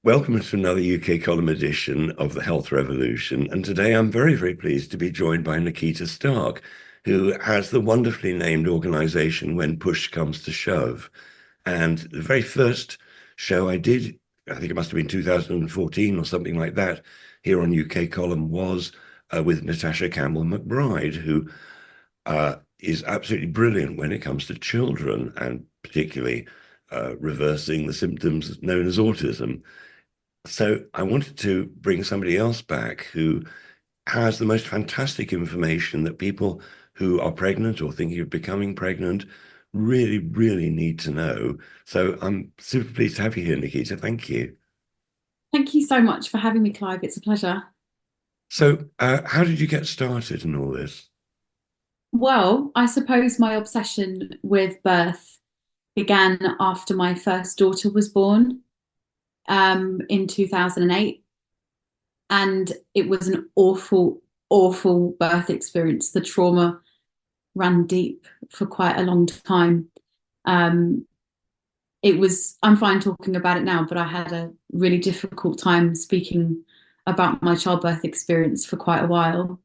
Welcome to another UK column edition of the Health Revolution. And today I'm very, very pleased to be joined by Nickita Starck, who has the wonderfully named organization When Push Comes to Shove. And the very first show I did, I think it must have been 2014 or something like that, here on UK column was with Natasha Campbell McBride, who is absolutely brilliant when it comes to children and particularly reversing the symptoms known as autism. So I wanted to bring somebody else back who has the most fantastic information that people who are pregnant or thinking of becoming pregnant really, really need to know. So I'm super pleased to have you here, Nickita. Thank you. Thank you so much for having me, Clive. It's a pleasure. So, how did you get started in all this? Well, I suppose my obsession with birth began after my first daughter was born in 2008. And it was an awful, awful birth experience. The trauma ran deep for quite a long time. Um, I'm fine talking about it now, but I had a really difficult time speaking about my childbirth experience for quite a while.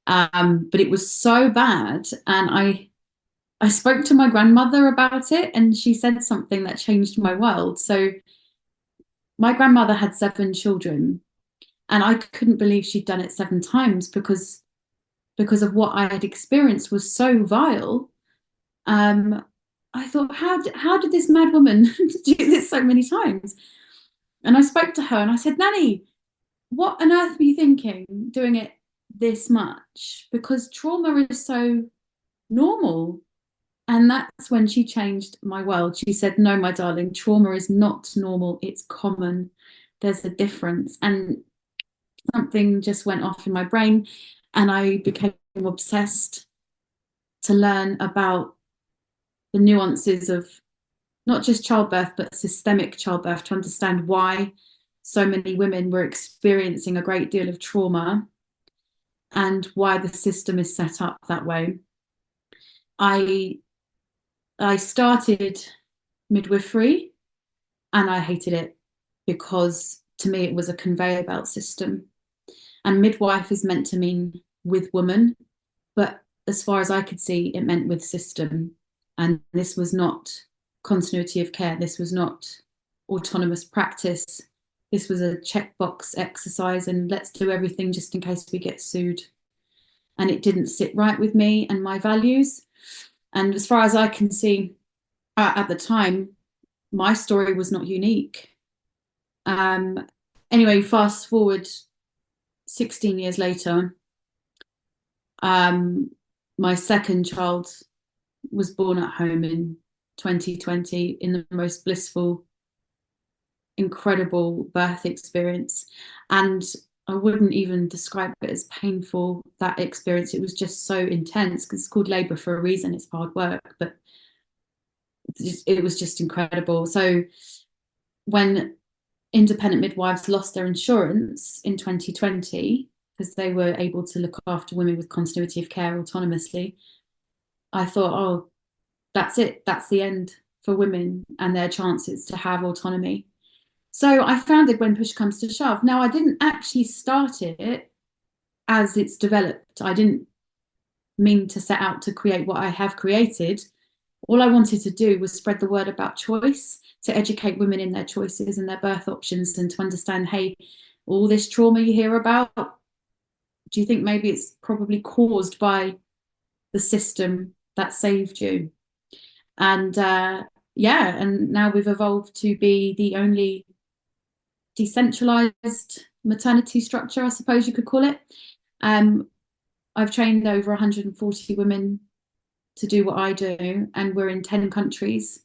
But it was so bad, and I spoke to my grandmother about it, and she said something that changed my world. So my grandmother had 7 children, and I couldn't believe she'd done it 7 times because of what I had experienced was so vile. Um, I thought, how did this mad woman do this so many times? And I spoke to her and I said, Nanny, what on earth were you thinking doing it this much? Because trauma is so normal. And that's when she changed my world. She said, no, my darling, trauma is not normal. It's common. There's a difference. And something just went off in my brain. And I became obsessed to learn about the nuances of not just childbirth, but systemic childbirth to understand why so many women were experiencing a great deal of trauma and why the system is set up that way. I I started midwifery and I hated it because to me it was a conveyor belt system. And midwife is meant to mean with woman, but as far as I could see, it meant with system. And this was not continuity of care. This was not autonomous practice. This was a checkbox exercise and let's do everything just in case we get sued. And it didn't sit right with me and my values. And as far as I can see, at the time, my story was not unique. Um, anyway, fast forward 16 years later, um, my second child was born at home in 2020 in the most blissful, incredible birth experience. And I wouldn't even describe it as painful, that experience. It was just so intense because it's called labor for a reason. It's hard work, but it was just incredible. So when independent midwives lost their insurance in 2020 because they were able to look after women with continuity of care autonomously, I thought, oh, that's it. That's the end for women and their chances to have autonomy. So I founded When Push Comes to Shove. Now, I didn't actually start it as it's developed. I didn't mean to set out to create what I have created. All I wanted to do was spread the word about choice, to educate women in their choices and their birth options, and to understand, hey, all this trauma you hear about, do you think maybe it's probably caused by the system that saved you? And yeah, and now we've evolved to be the only decentralized maternity structure, I suppose you could call it. Um, I've trained over 140 women to do what I do, and we're in 10 countries.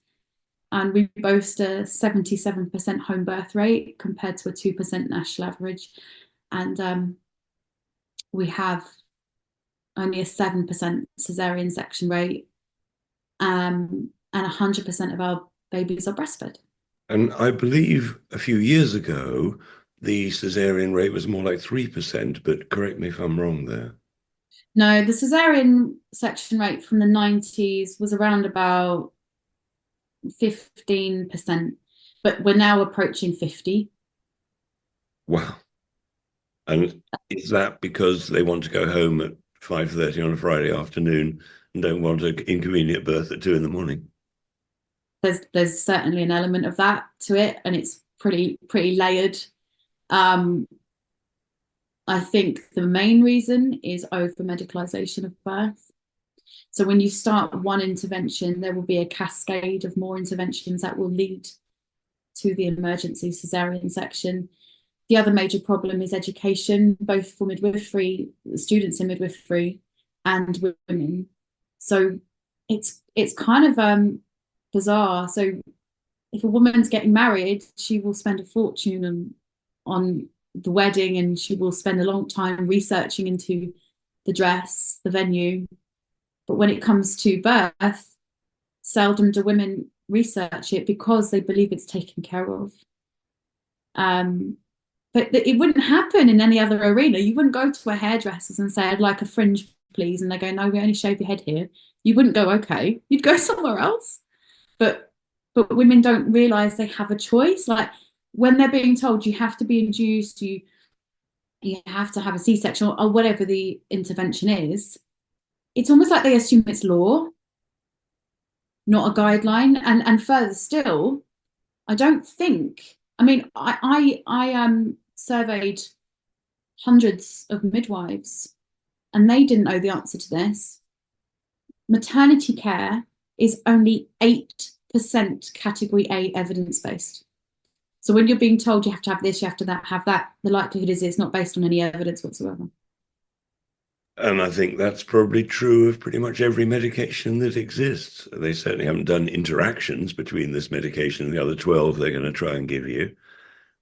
And we boast a 77% home birth rate compared to a 2% national average. And we have only a 7% cesarean section rate, and 100% of our babies are breastfed. And I believe a few years ago, the cesarean rate was more like 3%, but correct me if I'm wrong there. No, the cesarean section rate from the 90s was around about 15%, but we're now approaching 50. Wow. And is that because they want to go home at 5:30 on a Friday afternoon and don't want an inconvenient birth at 2 in the morning? There's certainly an element of that to it, and it's pretty layered. Um, I think the main reason is over medicalization of birth. So when you start one intervention, there will be a cascade of more interventions that will lead to the emergency cesarean section. The other major problem is education, both for midwifery, students in midwifery, and women. So it's kind of bizarre. So if a woman's getting married, she will spend a fortune on the wedding, and she will spend a long time researching into the dress, the venue. But when it comes to birth, seldom do women research it because they believe it's taken care of. Um, but it wouldn't happen in any other arena. You wouldn't go to a hairdresser's and say, "I'd like a fringe, please," and they go, "No, we only shave your head here." You wouldn't go, "Okay." You'd go somewhere else. But women don't realize they have a choice. Like when they're being told you have to be induced, you have to have a C-section, or whatever the intervention is, it's almost like they assume it's law, not a guideline. And further still, I don't think. I mean, I surveyed hundreds of midwives, and they didn't know the answer to this. Maternity care is only 8% category A evidence based. So when you're being told you have to have this, you have to have that, the likelihood is it's not based on any evidence whatsoever. And I think that's probably true of pretty much every medication that exists. They certainly haven't done interactions between this medication and the other 12 they're going to try and give you.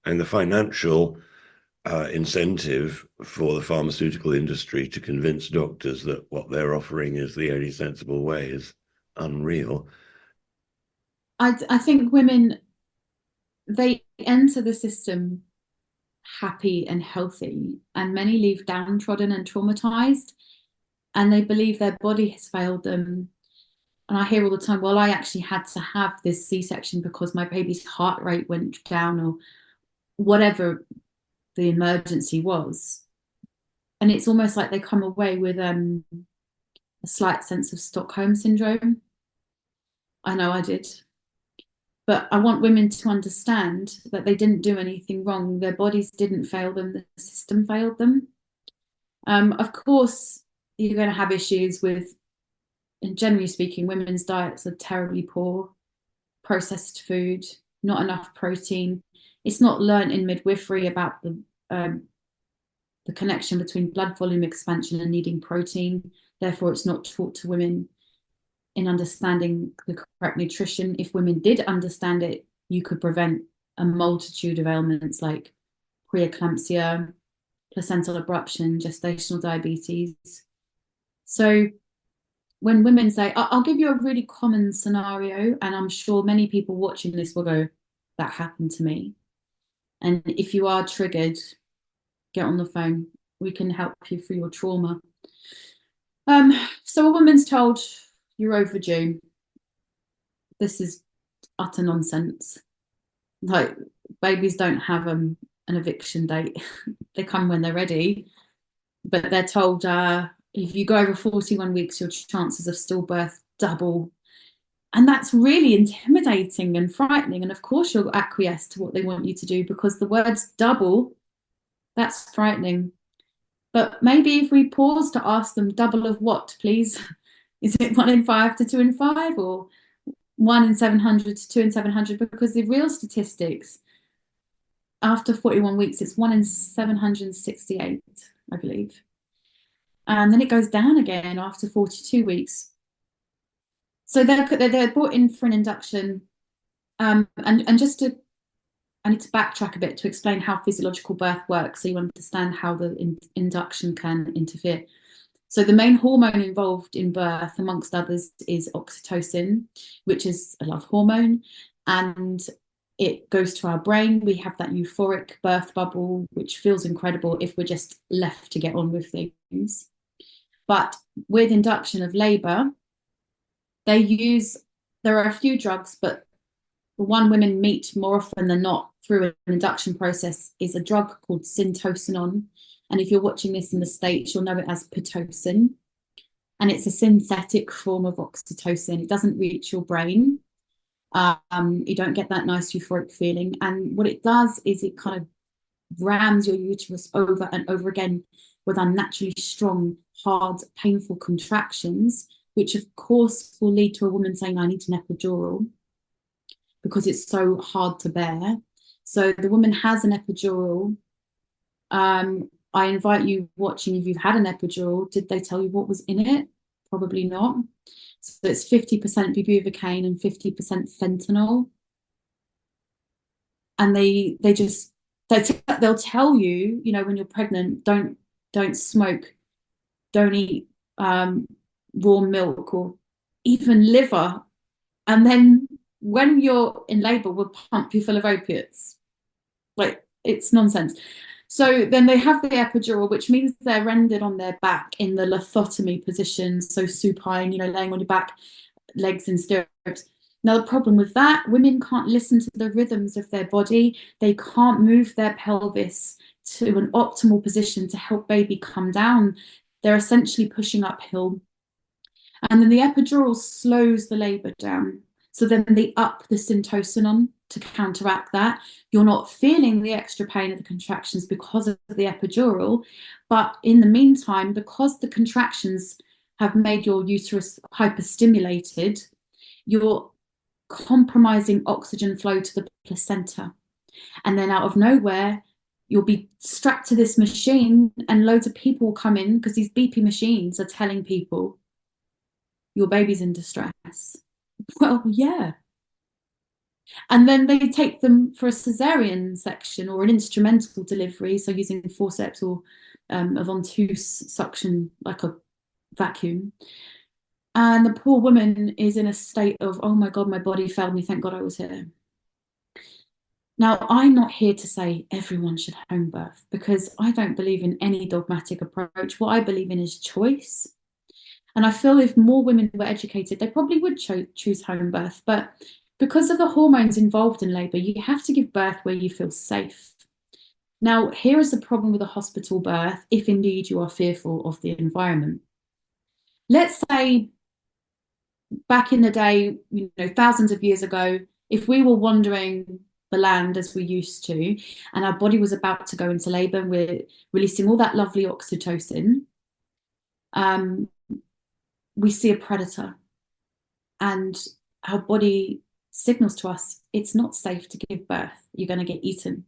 And the financial incentive for the pharmaceutical industry to convince doctors that what they're offering is the only sensible way is unreal. I think women, they enter the system happy and healthy, and many leave downtrodden and traumatized, and they believe their body has failed them. And I hear all the time, "Well, I actually had to have this C-section because my baby's heart rate went down," or whatever the emergency was. And it's almost like they come away with a slight sense of Stockholm syndrome. I know I did. But I want women to understand that they didn't do anything wrong. Their bodies didn't fail them, the system failed them. Of course, you're going to have issues with, and generally speaking, women's diets are terribly poor, processed food, not enough protein. It's not learned in midwifery about the connection between blood volume expansion and needing protein. Therefore, it's not taught to women in understanding the correct nutrition. If women did understand it, you could prevent a multitude of ailments like preeclampsia, placental abruption, gestational diabetes. So when women say, "I'll give you a really common scenario," and I'm sure many people watching this will go, "That happened to me." And if you are triggered, get on the phone. We can help you through your trauma. So a woman's told, "You're overdue." This is utter nonsense. Like babies don't have an eviction date. They come when they're ready. But they're told if you go over 41 weeks, your chances of stillbirth double. And that's really intimidating and frightening. And of course, you'll acquiesce to what they want you to do because the words double, that's frightening. But maybe if we pause to ask them, double of what, please? Is it 1 in 5 to 2 in 5, or 1 in 700 to 2 in 700? Because the real statistics, after 41 weeks, it's 1 in 768, I believe. And then it goes down again after 42 weeks. So they're brought in for an induction. And just to, I need to backtrack a bit to explain how physiological birth works so you understand how the induction can interfere. So the main hormone involved in birth, amongst others, is oxytocin, which is a love hormone. And it goes to our brain. We have that euphoric birth bubble, which feels incredible if we're just left to get on with things. But with induction of labor, there are a few drugs, but the one women meet more often than not through an induction process is a drug called syntocinon. And if you're watching this in the States, you'll know it as Pitocin. And it's a synthetic form of oxytocin. It doesn't reach your brain. You don't get that nice euphoric feeling. And what it does is it kind of rams your uterus over and over again with unnaturally strong, hard, painful contractions, which of course will lead to a woman saying, I need an epidural because it's so hard to bear. So the woman has an epidural. I invite you watching, if you've had an epidural, did they tell you what was in it? Probably not. So it's 50% bupivacaine and 50% fentanyl. And they'll tell you, you know, when you're pregnant, don't smoke, don't eat raw milk or even liver. And then when you're in labor, we'll pump you full of opiates. Like, it's nonsense. So then they have the epidural, which means they're rendered on their back in the lithotomy position, so supine, you know, laying on your back, legs in stirrups. Now, the problem with that, women can't listen to the rhythms of their body. They can't move their pelvis to an optimal position to help baby come down. They're essentially pushing uphill. And then the epidural slows the labor down. So then they up the syntocinon to counteract that. You're not feeling the extra pain of the contractions because of the epidural. But in the meantime, because the contractions have made your uterus hyperstimulated, you're compromising oxygen flow to the placenta. And then out of nowhere, you'll be strapped to this machine and loads of people will come in because these BP machines are telling people your baby's in distress. Well, yeah. And then they take them for a cesarean section or an instrumental delivery, so using forceps or a ventouse suction, like a vacuum. And the poor woman is in a state of, oh my God, my body failed me. Thank God I was here. Now, I'm not here to say everyone should home birth because I don't believe in any dogmatic approach. What I believe in is choice. And I feel if more women were educated, they probably would choose home birth. But because of the hormones involved in labour, you have to give birth where you feel safe. Now, here is the problem with a hospital birth, if indeed you are fearful of the environment. Let's say back in the day, you know, thousands of years ago, if we were wandering the land as we used to, and our body was about to go into labour and we're releasing all that lovely oxytocin, we see a predator and our body signals to us it's not safe to give birth, you're going to get eaten.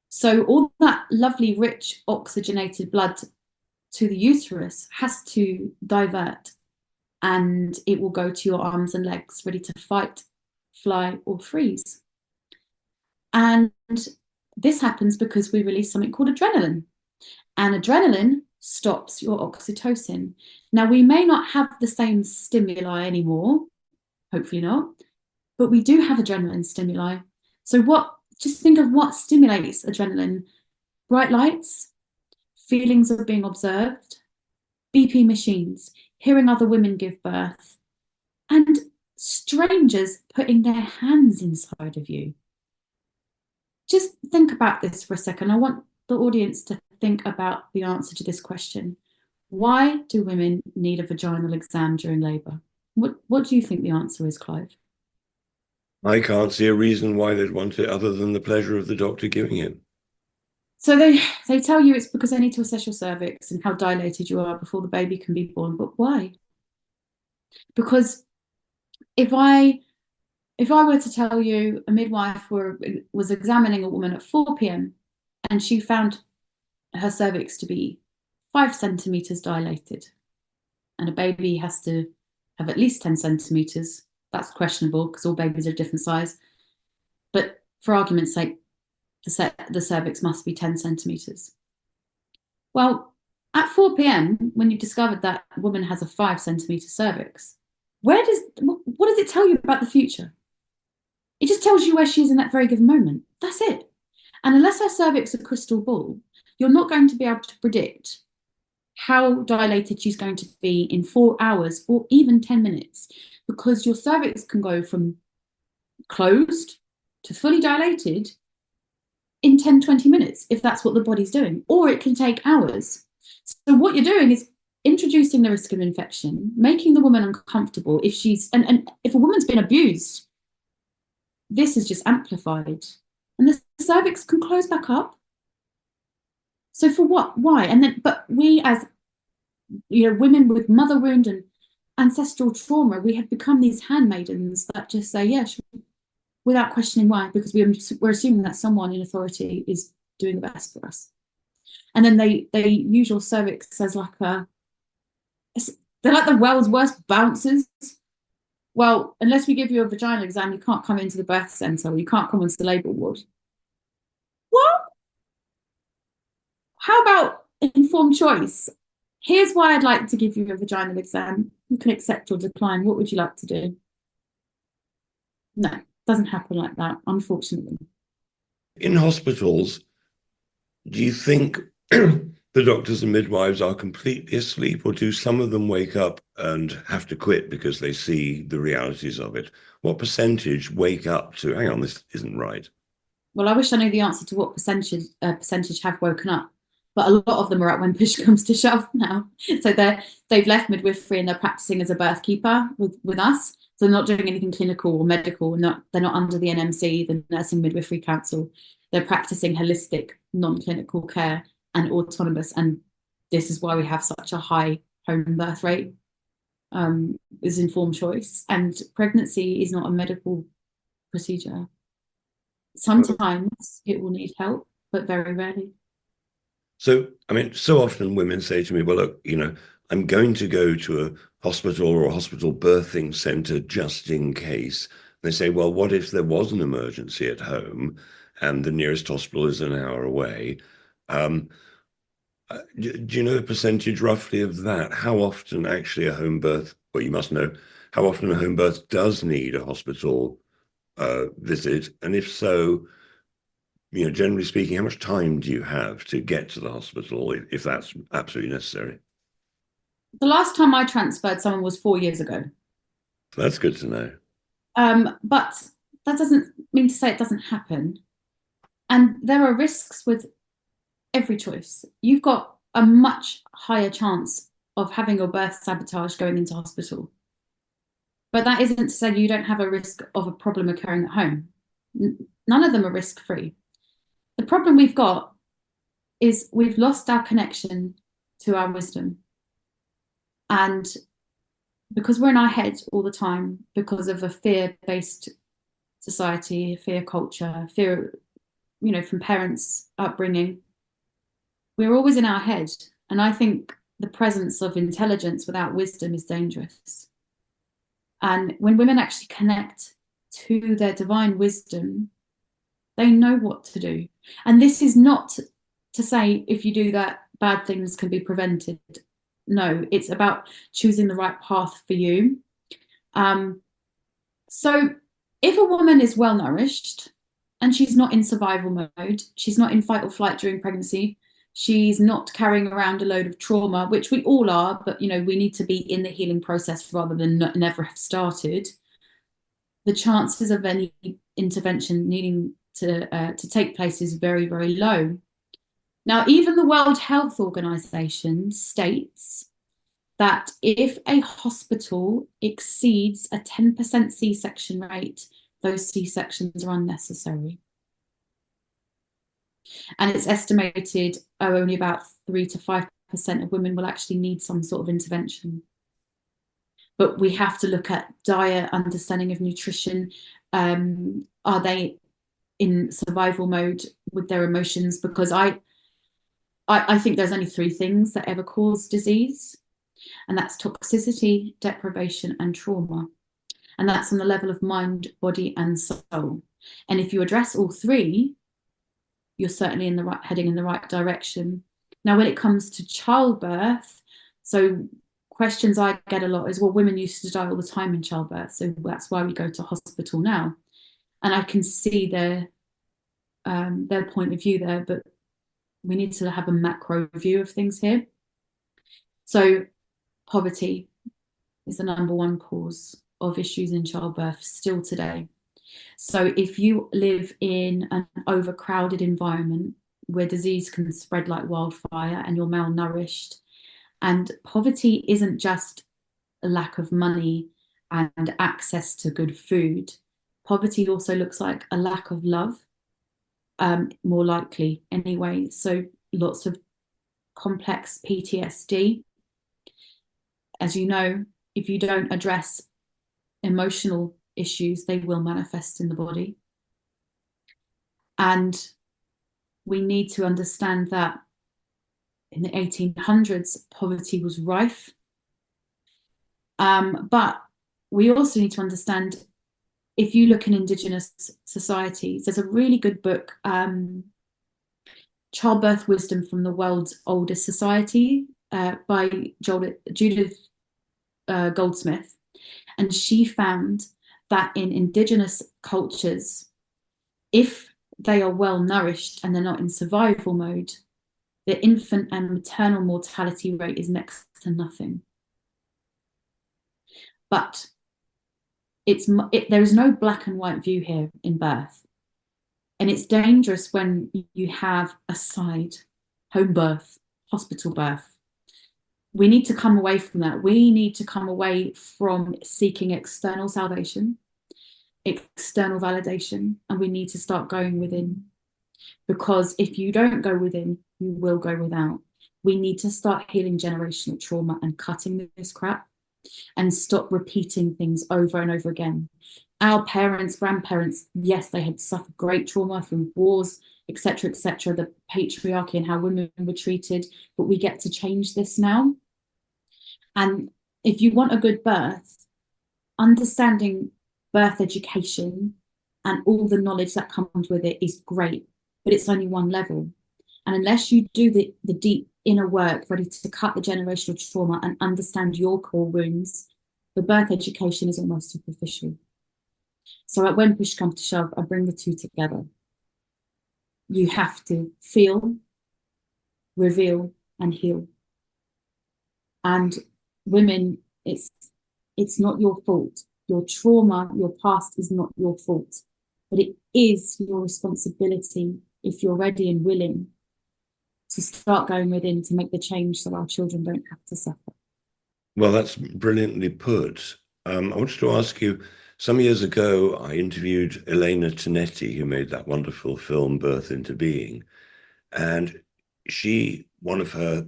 So all that lovely rich oxygenated blood to the uterus has to divert and it will go to your arms and legs ready to fight, fly or freeze. And this happens because we release something called adrenaline, and adrenaline stops your oxytocin. Now, we may not have the same stimuli anymore, hopefully not, but we do have adrenaline stimuli. So just think of what stimulates adrenaline: bright lights, feelings of being observed, BP machines, hearing other women give birth, and strangers putting their hands inside of you. Just think about this for a second. I want the audience to think about the answer to this question. Why do women need a vaginal exam during labour? What do you think the answer is, Clive? I can't see a reason why they'd want it other than the pleasure of the doctor giving it. So they tell you it's because they need to assess your cervix and how dilated you are before the baby can be born. But why? Because if I were to tell you a midwife was examining a woman at 4 p.m. and she found her cervix to be 5 centimeters dilated, and a baby has to have at least 10 centimeters, that's questionable because all babies are different size. But for argument's sake, the cervix must be 10 centimeters. Well, at 4 p.m., when you discovered that woman has a 5 centimeter cervix, what does it tell you about the future? It just tells you where she is in that very given moment. That's it. And unless her cervix is a crystal ball, you're not going to be able to predict how dilated she's going to be in 4 hours or even 10 minutes, because your cervix can go from closed to fully dilated in 10, 20 minutes, if that's what the body's doing, or it can take hours. So what you're doing is introducing the risk of infection, making the woman uncomfortable. If she's, and if a woman's been abused, this is just amplified. And the cervix can close back up. So for what? Why? And then, but we as, women with mother wound and ancestral trauma, we have become these handmaidens that just say, yeah, sure, without questioning why, because we're assuming that someone in authority is doing the best for us. And then they use your cervix as like they're like the world's worst bouncers. Well, unless we give you a vaginal exam, you can't come into the birth centre, or you can't come into the labour ward. What? How about informed choice? Here's why I'd like to give you a vaginal exam. You can accept or decline. What would you like to do? No, it doesn't happen like that, unfortunately. In hospitals, do you think the doctors and midwives are completely asleep, or do some of them wake up and have to quit because they see the realities of it? What percentage wake up to, hang on, this isn't right? Well, I wish I knew the answer to what percentage have woken up, but a lot of them are at when push comes to shove now. So they've left midwifery and they're practicing as a birth keeper with us. So they're not doing anything clinical or medical, and they're not under the NMC, the Nursing Midwifery Council. They're practicing holistic, non-clinical care and autonomous. And this is why we have such a high home birth rate, is informed choice. And pregnancy is not a medical procedure. Sometimes it will need help, but very rarely. So, I mean, so often women say to me, well, look, I'm going to go to a hospital or a hospital birthing center just in case. They say, well, what if there was an emergency at home and the nearest hospital is an hour away? Do you know the percentage roughly of that? How often actually a home birth, well, you must know, how often a home birth does need a hospital visit? And if so, generally speaking, how much time do you have to get to the hospital if that's absolutely necessary? The last time I transferred someone was 4 years ago. So that's good to know. But that doesn't mean to say it doesn't happen. And there are risks with every choice. You've got a much higher chance of having your birth sabotaged going into hospital. But that isn't to say you don't have a risk of a problem occurring at home. None of them are risk-free. The problem we've got is we've lost our connection to our wisdom. And because we're in our head all the time, because of a fear-based society, fear culture, fear, from parents' upbringing, we're always in our head. And I think the presence of intelligence without wisdom is dangerous. And when women actually connect to their divine wisdom, they know what to do. And this is not to say if you do that, bad things can be prevented. No, it's about choosing the right path for you. So if a woman is well nourished and she's not in survival mode, she's not in fight or flight during pregnancy, she's not carrying around a load of trauma, which we all are, but we need to be in the healing process rather than never have started. The chances of any intervention needing to take place is very, very low. Now, even the World Health Organization states that if a hospital exceeds a 10% C-section rate, those C-sections are unnecessary. And it's estimated only about 3 to 5% of women will actually need some sort of intervention. But we have to look at diet, understanding of nutrition. Are they in survival mode with their emotions? Because I think there's only 3 things that ever cause disease, and that's toxicity, deprivation, and trauma. And that's on the level of mind, body, and soul. And if you address all 3, you're certainly heading in the right direction. Now, when it comes to childbirth, so questions I get a lot is, well, women used to die all the time in childbirth, so that's why we go to hospital now. And I can see their point of view there, but we need to have a macro view of things here. So poverty is the #1 cause of issues in childbirth still today. So if you live in an overcrowded environment where disease can spread like wildfire and you're malnourished, and poverty isn't just a lack of money and access to good food. Poverty also looks like a lack of love, more likely anyway. So lots of complex PTSD. As you know, if you don't address emotional issues, they will manifest in the body. And we need to understand that in the 1800s, poverty was rife. But we also need to understand, if you look in indigenous societies, there's a really good book, Childbirth Wisdom from the World's Oldest Society, by Judith Goldsmith. And she found that in indigenous cultures, if they are well nourished and they're not in survival mode, the infant and maternal mortality rate is next to nothing. But there is no black and white view here in birth. And it's dangerous when you have a side, home birth, hospital birth. We need to come away from that. We need to come away from seeking external salvation, external validation, and we need to start going within. Because if you don't go within, you will go without. We need to start healing generational trauma and cutting this crap and stop repeating things over and over again. Our parents, grandparents, yes, they had suffered great trauma through wars, etc., etc., the patriarchy and how women were treated, but we get to change this now. And if you want a good birth, understanding birth education and all the knowledge that comes with it is great, but it's only one level. And unless you do the deep inner work, ready to cut the generational trauma and understand your core wounds, the birth education is almost superficial. So when push comes to shove, I bring the two together. You have to feel, reveal, and heal. And women, it's not your fault. Your trauma, your past is not your fault, but it is your responsibility, if you're ready and willing, to start going within to make the change so our children don't have to suffer. Well, that's brilliantly put. I wanted to ask you, some years ago, I interviewed Elena Tonetti, who made that wonderful film, Birth into Being. And one of her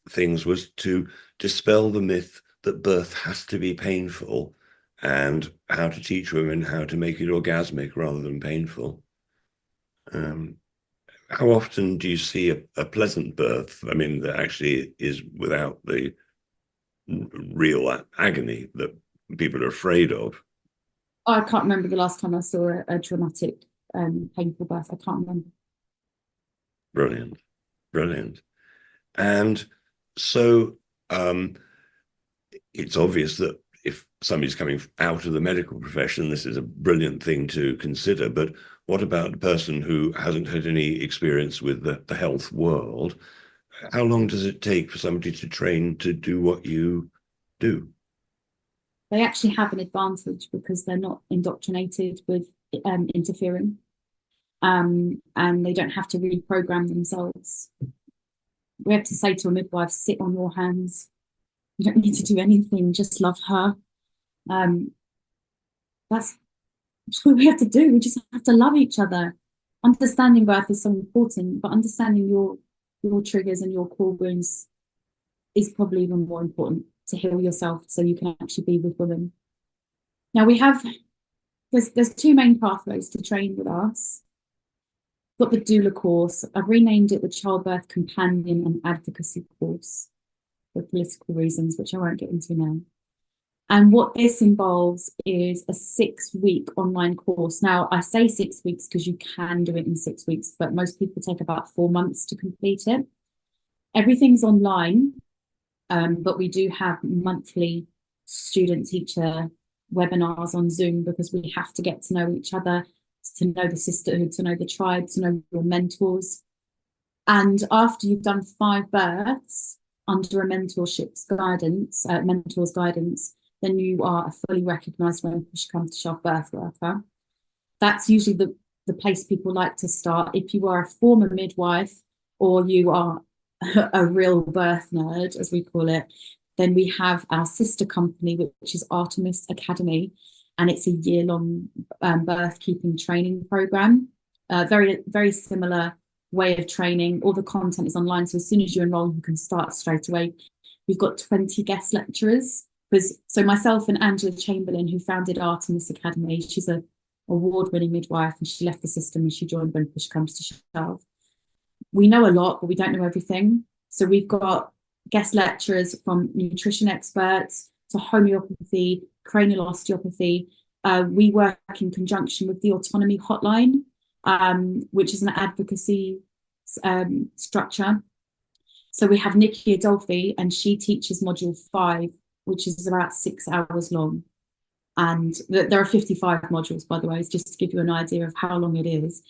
things was to dispel the myth that birth has to be painful and how to teach women how to make it orgasmic rather than painful. How often do you see a pleasant birth? I mean, that actually is without the real agony that people are afraid of. I can't remember the last time I saw a dramatic, painful birth. I can't remember. Brilliant, brilliant. And so it's obvious that if somebody's coming out of the medical profession, this is a brilliant thing to consider. But what about a person who hasn't had any experience with the health world? How long does it take for somebody to train to do what you do? They actually have an advantage because they're not indoctrinated with interfering, and they don't have to reprogram themselves. We have to say to a midwife, sit on your hands. You don't need to do anything, just love her. That's what we have to do. We just have to love each other. Understanding birth is so important, but understanding your triggers and your core wounds is probably even more important to heal yourself so you can actually be with women. Now there's two main pathways to train with us. Got the doula course. I've renamed it the Childbirth Companion and Advocacy course for political reasons, which I won't get into now. And what this involves is a 6-week online course. Now, I say 6 weeks because you can do it in 6 weeks, but most people take about 4 months to complete it. Everything's online, but we do have monthly student-teacher webinars on Zoom because we have to get to know each other, to know the sisterhood, to know the tribe, to know your mentors. And after you've done 5 births under a mentor's guidance, then you are a fully recognised when push comes to shove birth worker. that's usually the place people like to start. If you are a former midwife or you are a real birth nerd, as we call it, then we have our sister company, which is Artemis Academy, and it's a year-long birth keeping training program. Very, very similar way of training. All the content is online, so as soon as you enroll, you can start straight away. We've got 20 guest lecturers. So myself and Angela Chamberlain, who founded Artemis Academy, she's an award-winning midwife, and she left the system and she joined when push comes to shove. We know a lot, but we don't know everything. So we've got guest lecturers from nutrition experts to homeopathy, cranial osteopathy. We work in conjunction with the Autonomy Hotline, which is an advocacy structure. So we have Nikki Adolfi, and she teaches module 5, which is about 6 hours long. And there are 55 modules, by the way, just to give you an idea of how long it is.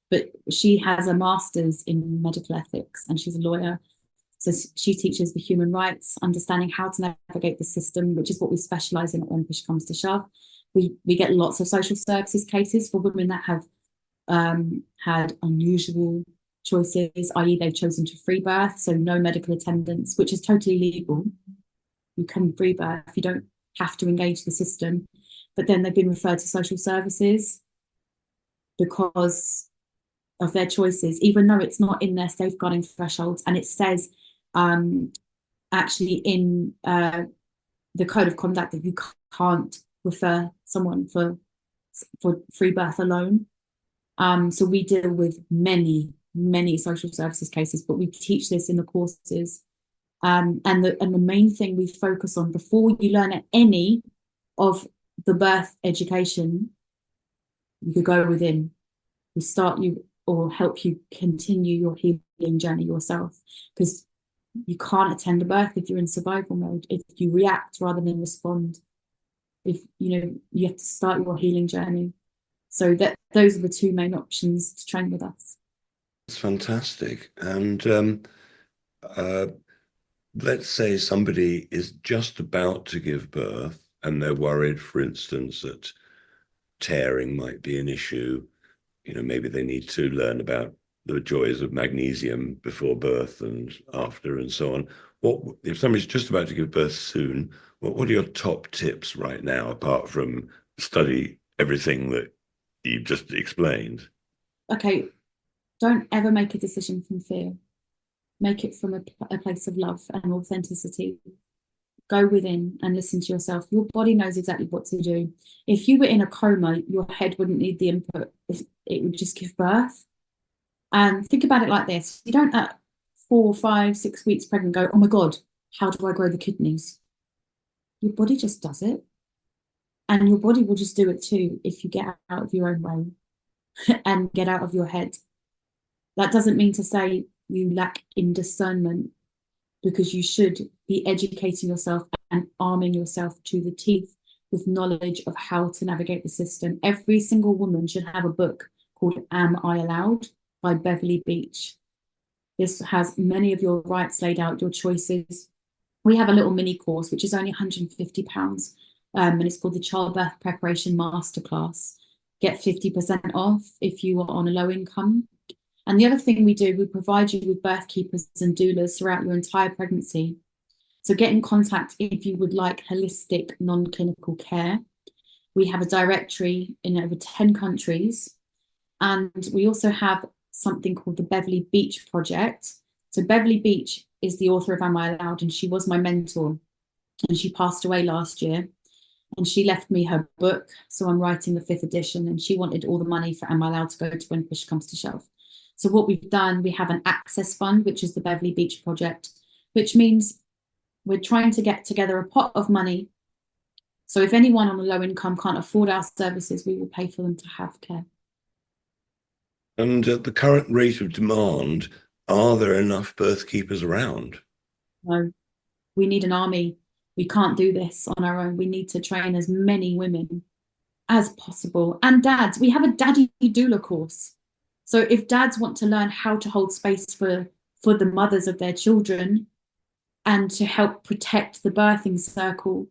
But she has a master's in medical ethics, and she's a lawyer. So she teaches the human rights, understanding how to navigate the system, which is what we specialize in when push comes to shove. We get lots of social services cases for women that have had unusual choices, i.e. they've chosen to free birth, so no medical attendance, which is totally legal. You can free birth, you don't have to engage the system. But then they've been referred to social services because of their choices, even though it's not in their safeguarding thresholds. And it says actually in the code of conduct that you can't refer someone for free birth alone. So we deal with many social services cases, but we teach this in the courses. And the main thing we focus on before you learn any of the birth education, you could go within. We start you or help you continue your healing journey yourself, because you can't attend a birth if you're in survival mode, if you react rather than respond. If you have to start your healing journey. So those are the 2 main options to train with us. It's fantastic. And let's say somebody is just about to give birth and they're worried, for instance, that tearing might be an issue. Maybe they need to learn about the joys of magnesium before birth and after and so on. What if somebody's just about to give birth soon? What are your top tips right now, apart from study everything that you just explained? Okay, don't ever make a decision from fear. Make it from a place of love and authenticity. Go within and listen to yourself. Your body knows exactly what to do. If you were in a coma, your head wouldn't need the input. It would just give birth. And think about it like this. You don't at 4, 5, 6 weeks pregnant go, oh my God, how do I grow the kidneys? Your body just does it. And your body will just do it too if you get out of your own way and get out of your head. That doesn't mean to say you lack in discernment, because you should be educating yourself and arming yourself to the teeth with knowledge of how to navigate the system. Every single woman should have a book called Am I Allowed by Beverly Beach. This has many of your rights laid out, your choices. We have a little mini course, which is only £150, and it's called the Childbirth Preparation Masterclass. Get 50% off if you are on a low income. And the other thing we do, we provide you with birth keepers and doulas throughout your entire pregnancy. So get in contact if you would like holistic, non-clinical care. We have a directory in over 10 countries. And we also have something called the Beverly Beach Project. So Beverly Beach is the author of Am I Allowed? And she was my mentor. And she passed away last year. And she left me her book. So I'm writing the 5th edition. And she wanted all the money for Am I Allowed to go to when push comes to shove. So what we've done, we have an access fund, which is the Beverly Beach Project, which means we're trying to get together a pot of money. So if anyone on a low income can't afford our services, we will pay for them to have care. And at the current rate of demand, are there enough birth keepers around? No, we need an army. We can't do this on our own. We need to train as many women as possible. And dads, we have a daddy doula course. So if dads want to learn how to hold space for the mothers of their children and to help protect the birthing circle,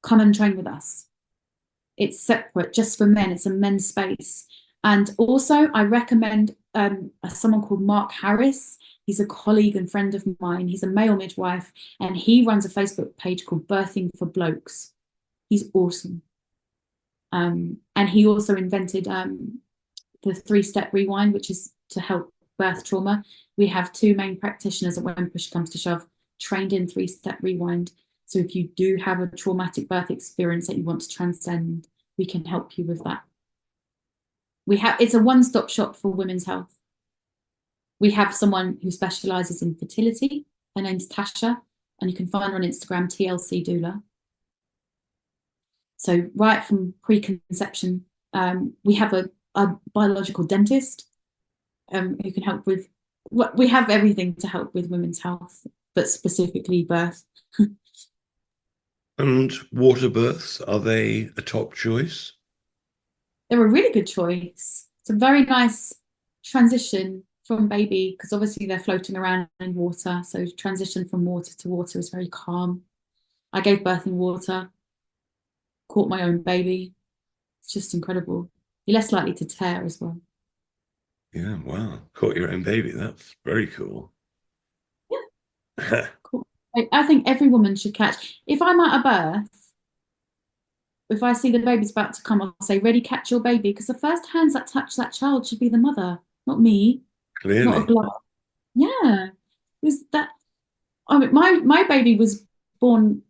come and train with us. It's separate just for men. It's a men's space. And also, I recommend someone called Mark Harris. He's a colleague and friend of mine. He's a male midwife, and he runs a Facebook page called Birthing for Blokes. He's awesome. And he also invented the 3-step rewind, which is to help birth trauma. We have 2 main practitioners at When Push Comes to Shove trained in 3-step rewind. So if you do have a traumatic birth experience that you want to transcend, we can help you with that. It's a one-stop shop for women's health. We have someone who specializes in fertility. Her name's Tasha, and you can find her on Instagram, TLC Doula. So right from preconception, we have a biological dentist who can help with, we have everything to help with women's health, but specifically birth. And water births, are they a top choice? They're a really good choice. It's a very nice transition from baby, because obviously they're floating around in water. So transition from water to water is very calm. I gave birth in water, caught my own baby. It's just incredible. You're less likely to tear as well. Yeah, wow. Caught your own baby. That's very cool. Yeah. Cool. I think every woman should catch. If I'm at a birth, if I see the baby's about to come, I'll say, ready, catch your baby. Because the first hands that touch that child should be the mother, not me. Clearly. Not a glove. Yeah. Was that, I mean, my baby was born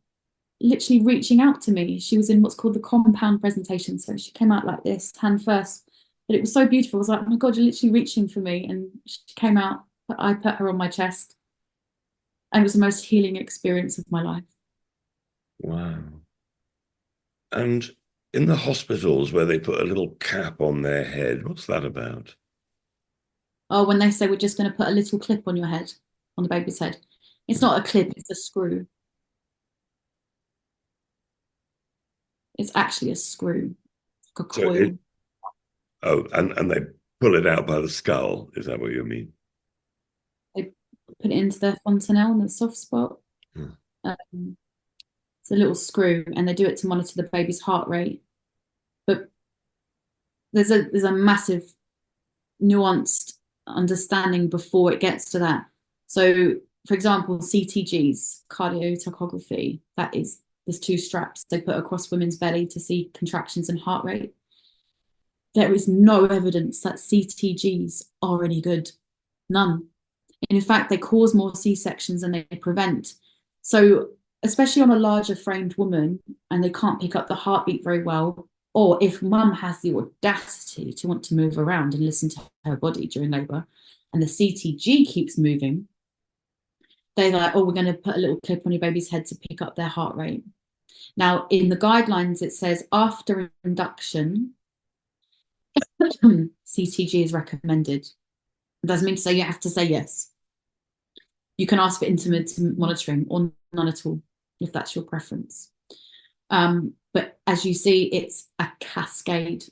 literally reaching out to me. She was in what's called the compound presentation. So she came out like this, hand first. But it was so beautiful. I was like, oh my God, you're literally reaching for me. And she came out, I put her on my chest. And it was the most healing experience of my life. Wow. And in the hospitals where they put a little cap on their head, what's that about? Oh, when they say we're just going to put a little clip on your head, on the baby's head. It's not a clip, it's a screw. It's actually a screw, like a coil. And they pull it out by the skull. Is that what you mean? They put it into the fontanelle in the soft spot. It's a little screw, and they do it to monitor the baby's heart rate. But there's a massive nuanced understanding before it gets to that. So, for example, CTGs, cardiotachography, there's 2 straps they put across women's belly to see contractions and heart rate. There is no evidence that CTGs are any good. None. And in fact, they cause more C-sections than they prevent. So, especially on a larger framed woman, and they can't pick up the heartbeat very well, or if mum has the audacity to want to move around and listen to her body during labour, and the CTG keeps moving, they're like, oh, we're going to put a little clip on your baby's head to pick up their heart rate. Now, in the guidelines, it says after induction, CTG is recommended. It doesn't mean to say you have to say yes. You can ask for intermittent monitoring or none at all, if that's your preference. But as you see, it's a cascade.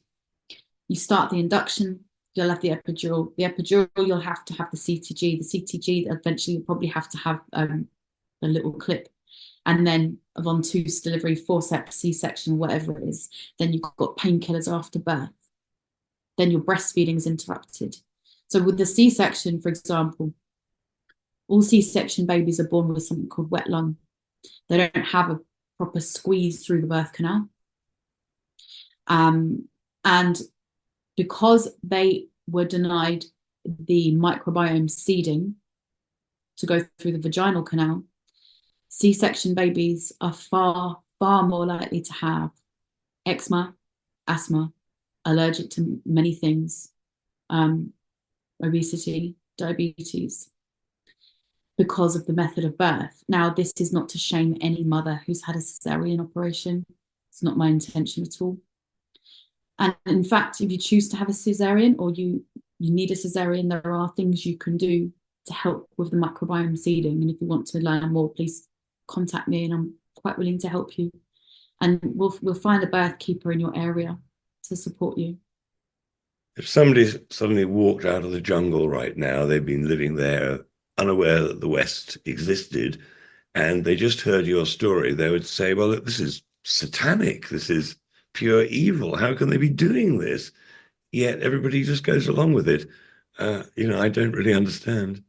You start the induction, you'll have the epidural. The epidural, you'll have to have the CTG. The CTG, eventually you'll probably have to have a little clip. And then on 2 delivery, forceps, C-section, whatever it is, then you've got painkillers after birth. Then your breastfeeding is interrupted. So with the C-section, for example, all C-section babies are born with something called wet lung. They don't have a proper squeeze through the birth canal. And because they were denied the microbiome seeding to go through the vaginal canal, C-section babies are far, far more likely to have eczema, asthma, allergic to many things, obesity, diabetes, because of the method of birth. Now, this is not to shame any mother who's had a cesarean operation. It's not my intention at all. And in fact, if you choose to have a cesarean or you need a cesarean, there are things you can do to help with the microbiome seeding. And if you want to learn more, please contact me and I'm quite willing to help you. And we'll find a birth keeper in your area to support you. If somebody suddenly walked out of the jungle right now, they've been living there unaware that the West existed, and they just heard your story, they would say, well, this is satanic. This is pure evil. How can they be doing this? Yet everybody just goes along with it. I don't really understand.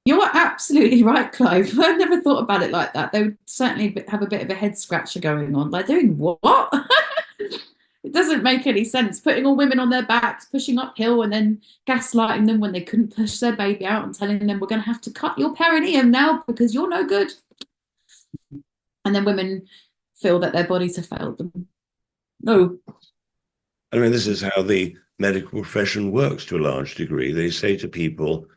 You're absolutely right, Clive. I never thought about it like that. They would certainly have a bit of a head scratcher going on. Like, doing what? It doesn't make any sense. Putting all women on their backs, pushing uphill, and then gaslighting them when they couldn't push their baby out and telling them, we're going to have to cut your perineum now because you're no good. And then women feel that their bodies have failed them. No. I mean, this is how the medical profession works to a large degree. They say to people,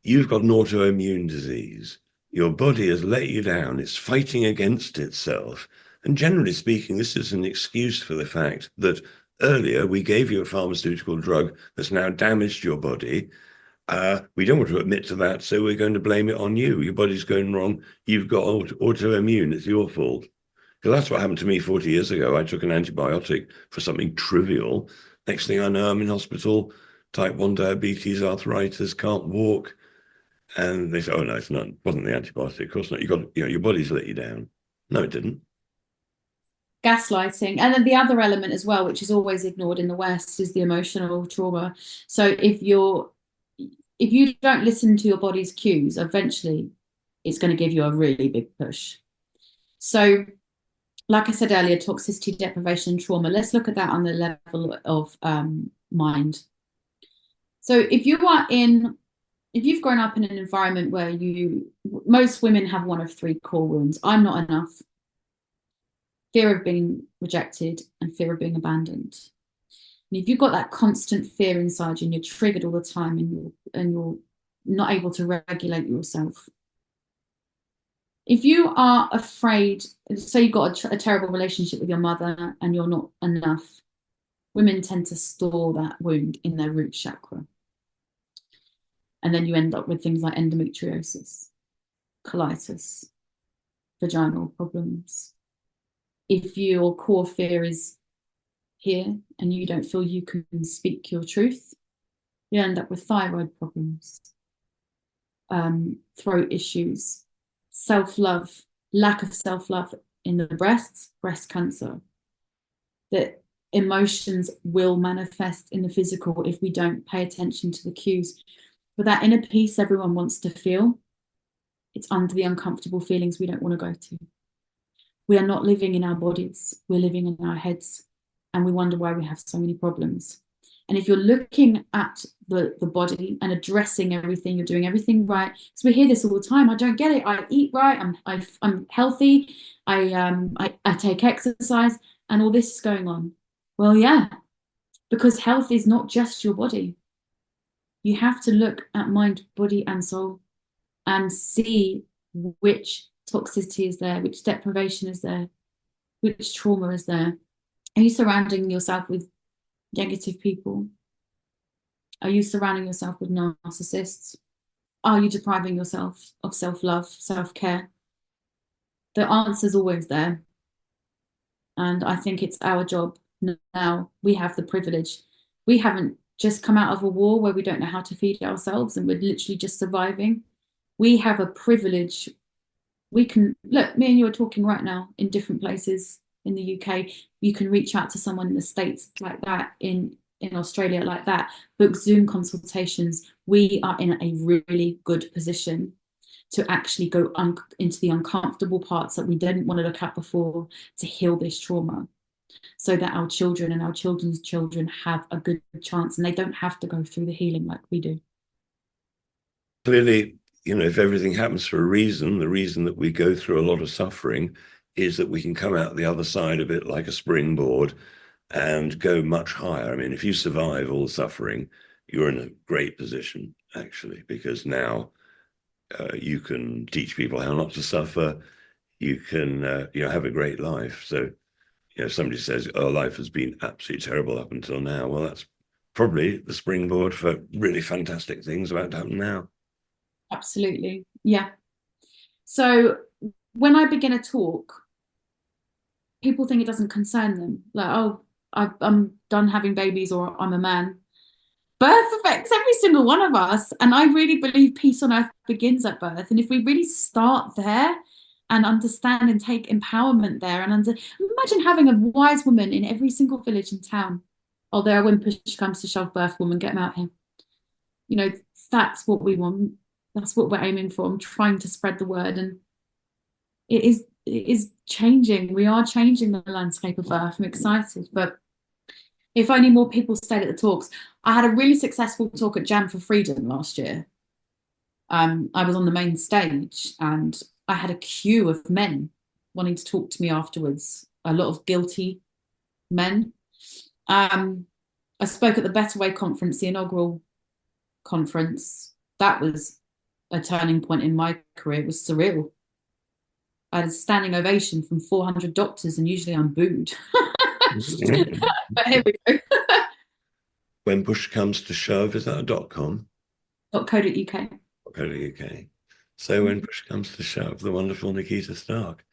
you've got an autoimmune disease. Your body has let you down. It's fighting against itself. And generally speaking, this is an excuse for the fact that earlier we gave you a pharmaceutical drug that's now damaged your body. We don't want to admit to that, so we're going to blame it on you. Your body's going wrong. You've got autoimmune. It's your fault. Because that's what happened to me 40 years ago. I took an antibiotic for something trivial. Next thing I know, I'm in hospital, type 1 diabetes, arthritis, can't walk. And they say, oh, no, it wasn't the antibiotic. Of course not. Your body's let you down. No, it didn't. Gaslighting. And then the other element as well, which is always ignored in the West, is the emotional trauma. So if you don't listen to your body's cues, eventually it's going to give you a really big push. So, like I said earlier, toxicity, deprivation, and trauma. Let's look at that on the level of mind. So if you've grown up in an environment where most women have one of three core wounds. I'm not enough, fear of being rejected, and fear of being abandoned. And if you've got that constant fear inside you and you're triggered all the time and you're not able to regulate yourself. If you are afraid, say you've got a terrible relationship with your mother and you're not enough, women tend to store that wound in their root chakra. And then you end up with things like endometriosis, colitis, vaginal problems. If your core fear is here and you don't feel you can speak your truth, you end up with thyroid problems, throat issues, self-love, lack of self-love in the breast cancer. That emotions will manifest in the physical if we don't pay attention to the cues. But that inner peace everyone wants to feel, it's under the uncomfortable feelings we don't want to go to. We are not living in our bodies, we're living in our heads, and we wonder why we have so many problems. And if you're looking at the body and addressing everything, you're doing everything right. So we hear this all the time. I don't get it. I eat right. I'm healthy. I take exercise, and all this is going on. Well, yeah, because health is not just your body. You have to look at mind, body, and soul, and see which toxicity is there, which deprivation is there, which trauma is there. Are you surrounding yourself with negative people? Are you surrounding yourself with narcissists? Are you depriving yourself of self-love, self-care? The answer's always there. And I think it's our job now. We have the privilege. We haven't just come out of a war where we don't know how to feed ourselves and we're literally just surviving. We have a privilege. We can, look, me and you are talking right now in different places in the UK. You can reach out to someone in the States like that, in Australia like that, book Zoom consultations. We are in a really good position to actually go into the uncomfortable parts that we didn't want to look at before, to heal this trauma, so that our children and our children's children have a good chance and they don't have to go through the healing like we do. Clearly, if everything happens for a reason, the reason that we go through a lot of suffering is that we can come out the other side of it like a springboard and go much higher. I mean, if you survive all the suffering, you're in a great position, actually, because now you can teach people how not to suffer. You can, have a great life. So, somebody says, oh, life has been absolutely terrible up until now. Well, that's probably the springboard for really fantastic things about to happen now. Absolutely. Yeah. So when I begin a talk, people think it doesn't concern them. Like, oh, I'm done having babies, or I'm a man. Birth affects every single one of us. And I really believe peace on earth begins at birth. And if we really start there and understand and take empowerment there. And imagine having a wise woman in every single village and town. Oh, there, when push comes to shove, birth woman, get them out here. You know, that's what we want. That's what we're aiming for. I'm trying to spread the word, and it is changing. We are changing the landscape of birth. I'm excited, but if only more people stayed at the talks. I had a really successful talk at Jam for Freedom last year. I was on the main stage and I had a queue of men wanting to talk to me afterwards, a lot of guilty men. I spoke at the Better Way conference, the inaugural conference. That was a turning point in my career. It was surreal. I had a standing ovation from 400 doctors, and usually I'm booed. But here we go. When push comes to shove, is that a .com? .co.uk. .co.uk. So when push comes to shove, the wonderful Nickita Starck.